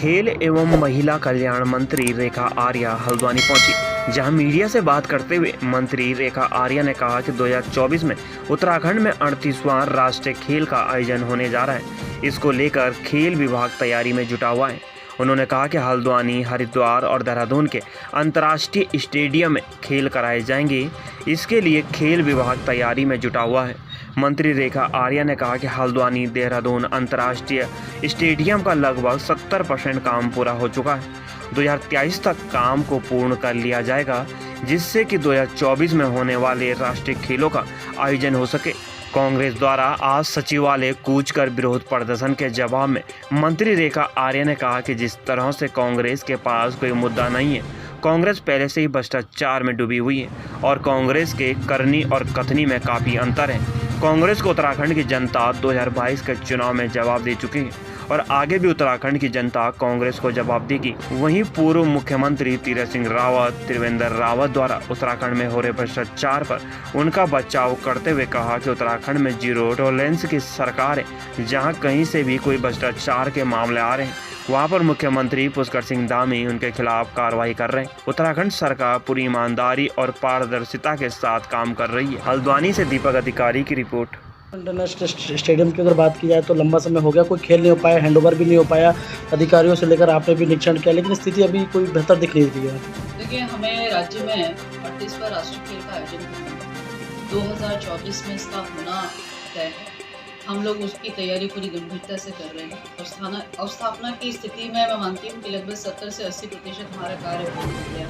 खेल एवं महिला कल्याण मंत्री रेखा आर्या हल्द्वानी पहुंची, जहां मीडिया से बात करते हुए मंत्री रेखा आर्या ने कहा कि 2024 में उत्तराखंड में 38वां राष्ट्रीय खेल का आयोजन होने जा रहा है। इसको लेकर खेल विभाग तैयारी में जुटा हुआ है। उन्होंने कहा कि हल्द्वानी, हरिद्वार और देहरादून के अंतर्राष्ट्रीय स्टेडियम में खेल कराए जाएंगे। इसके लिए खेल विभाग तैयारी में जुटा हुआ है। मंत्री रेखा आर्या ने कहा कि हल्द्वानी देहरादून अंतर्राष्ट्रीय स्टेडियम का लगभग 70% काम पूरा हो चुका है। 2023 तक काम को पूर्ण कर लिया जाएगा, जिससे कि 2024 में होने वाले राष्ट्रीय खेलों का आयोजन हो सके। कांग्रेस द्वारा आज सचिवालय कूच कर विरोध प्रदर्शन के जवाब में मंत्री रेखा आर्या ने कहा कि जिस तरह से कांग्रेस के पास कोई मुद्दा नहीं है, कांग्रेस पहले से ही भ्रष्टाचार में डूबी हुई है और कांग्रेस के करनी और कथनी में काफ़ी अंतर है। कांग्रेस को उत्तराखंड की जनता 2022 के चुनाव में जवाब दे चुकी है और आगे भी उत्तराखंड की जनता कांग्रेस को जवाब देगी। वहीं पूर्व मुख्यमंत्री तीरथ सिंह रावत, त्रिवेंद्र रावत द्वारा उत्तराखंड में हो रहे भ्रष्टाचार पर उनका बचाव करते हुए कहा कि उत्तराखंड में जीरो टॉलरेंस की सरकार है। जहां कहीं से भी कोई भ्रष्टाचार के मामले आ रहे हैं, वहां पर मुख्यमंत्री पुष्कर सिंह धामी उनके खिलाफ कार्रवाई कर रहे हैं। उत्तराखंड सरकार पूरी ईमानदारी और पारदर्शिता के साथ काम कर रही है। हल्द्वानी से दीपक अधिकारी की रिपोर्ट। इंटरनेशनल स्टेडियम की अगर बात की जाए तो लंबा समय हो गया, कोई खेल नहीं हो पाया, हैंडओवर भी नहीं हो पाया। अधिकारियों से लेकर आपने भी निरीक्षण किया, लेकिन स्थिति अभी कोई बेहतर दिख नहीं रही है। देखिए, हमें राज्य में 38वां राष्ट्रीय खेल का आयोजन करना है। 2024 में इसका होना तय है। हम लोग उसकी तैयारी पूरी गंभीरता से कर रहे हैं। अवस्थापना की स्थिति में मैं मानती हूँ कि लगभग 70 से 80% हमारा कार्य हो गया।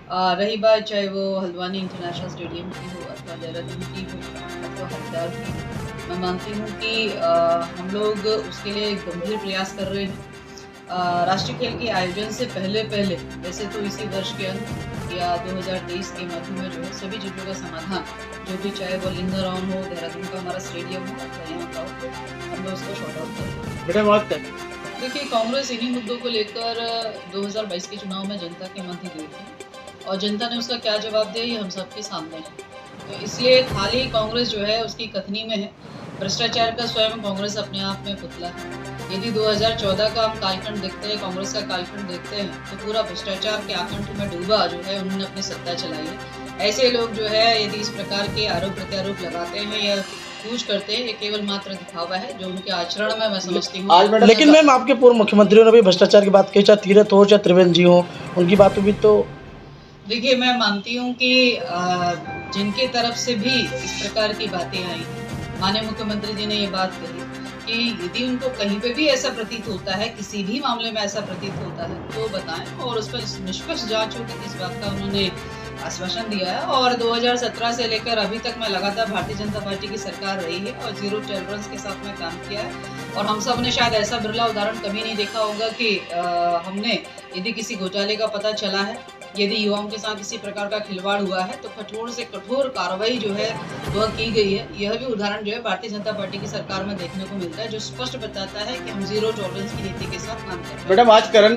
रही बात चाहे वो हल्द्वानी इंटरनेशनल स्टेडियम की हो अथवा देहरादून की हो अथवा हरिद्वार की, मैं मानती हूँ कि हम लोग उसके लिए गंभीर प्रयास कर रहे हैं। राष्ट्रीय खेल के आयोजन से पहले वैसे तो इसी वर्ष के अंत या 2023 के मध्य में जो है सभी चीज़ों का समाधान, जो भी चाहे वो लिंगाराउंड हो, देहरादून का हमारा स्टेडियम हो अथवा यहाँ का हो, हम लोग उसको शॉर्ट आउट करेंगे। देखिए, कांग्रेस इन्हीं मुद्दों को लेकर 2022 के चुनाव में जनता के मध्य गई थी और जनता ने उसका क्या जवाब दिया ये हम सबके सामने है। तो इसलिए खाली कांग्रेस जो है उसकी कथनी में है। भ्रष्टाचार का स्वयं कांग्रेस अपने आप में पुतला है। यदि 2014 का हम कालखंड देखते हैं, कांग्रेस का कालखंड देखते हैं, तो पूरा भ्रष्टाचार के आकंठ में डूबा जो है उन्होंने अपनी सत्ता चलाई है। ऐसे लोग जो है यदि इस प्रकार के आरोप प्रत्यारोप लगाते हैं या कूच करते हैं, ये केवल मात्र दिखावा है जो उनके आचरण में मैं समझती हूँ। लेकिन मैम, आपके पूर्व मुख्यमंत्रियों ने भी भ्रष्टाचार की बात की, चाहे तीरथ हो चाहे त्रिवेंद्र जी हो, उनकी बातों भी तो। देखिए, मैं मानती हूँ कि जिनके तरफ से भी इस प्रकार की बातें आई, माननीय मुख्यमंत्री जी ने ये बात कही कि यदि उनको कहीं पे भी ऐसा प्रतीत होता है, किसी भी मामले में ऐसा प्रतीत होता है तो बताएं और उस पर निष्पक्ष जांच होगी, इस बात का उन्होंने आश्वासन दिया है। और 2017 से लेकर अभी तक मैं लगातार भारतीय जनता पार्टी की सरकार रही है और जीरो टॉलरेंस के साथ में काम किया है। और हम सब ने शायद ऐसा बिरला उदाहरण कभी नहीं देखा होगा कि हमने यदि किसी घोटाले का पता चला है, यदि युवाओं के साथ किसी प्रकार का खिलवाड़ हुआ है, तो कठोर से कठोर कार्रवाई जो है वह की गई है। यह भी उदाहरण जो है भारतीय जनता पार्टी की सरकार में देखने को मिलता है, जो स्पष्ट बताता है कि हम जीरो टॉलरेंस की नीति के साथ काम कर रहे हैं। मैडम, आज करण